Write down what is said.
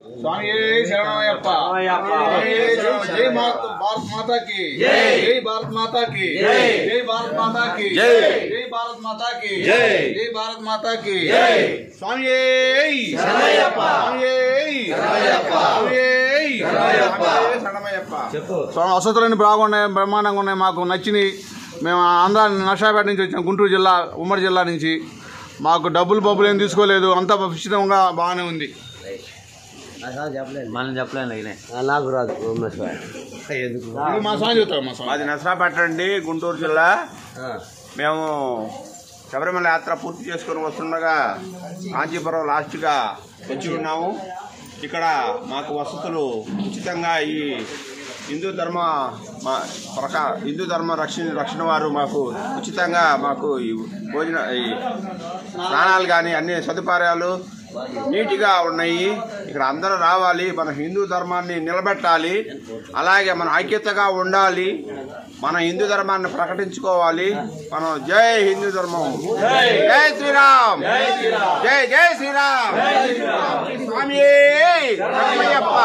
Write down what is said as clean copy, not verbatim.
स्वामी शरणमयप्पा। जय भारत माता की जय, भारत माता की जय, भारत माता की जय, भारत माता की जय, भारत माता की जय। स्वामी शरणमयप्पा, స్వామి వసతులన్నీ బాగున్నాయి, బ్రహ్మాండంగా ఉన్నాయి, మాకు నచ్చినాయి. మేము ఆంధ్ర నర్సాపేట నుంచి వచ్చినాం, గుంటూరు జిల్లా, ఉమ్మడి జిల్లా నుంచి. మాకు డబ్బులు ఏం తీసుకోలేదు, అంతా ఉచితంగా బాగానే ఉంది. మనం చెప్పలేదు నాకు రాదు. మా స్వామి చెప్తాం. మా స్వామి మాది నర్సాపేట అండి, గుంటూరు జిల్లా. మేము శబరిమల యాత్ర పూర్తి చేసుకొని వస్తుండగా కాంచీపురం లాస్ట్గా వచ్చి ఉన్నాము. ఇక్కడ మాకు వసతులు ఉచితంగా ఈ హిందూ ధర్మ రక్షణ వారు మాకు ఉచితంగా మాకు ఈ స్నానాలు కానీ అన్ని సదుపాయాలు నీట్గా ఉన్నాయి. ఇక్కడ అందరూ రావాలి, మన హిందూ ధర్మాన్ని నిలబెట్టాలి, అలాగే మన ఐక్యతగా ఉండాలి, మన హిందూ ధర్మాన్ని ప్రకటించుకోవాలి. మనం జై హిందూ ధర్మం, జై శ్రీరామ్, జై జై శ్రీరామ్. స్వామి శరణమయ్యప్ప.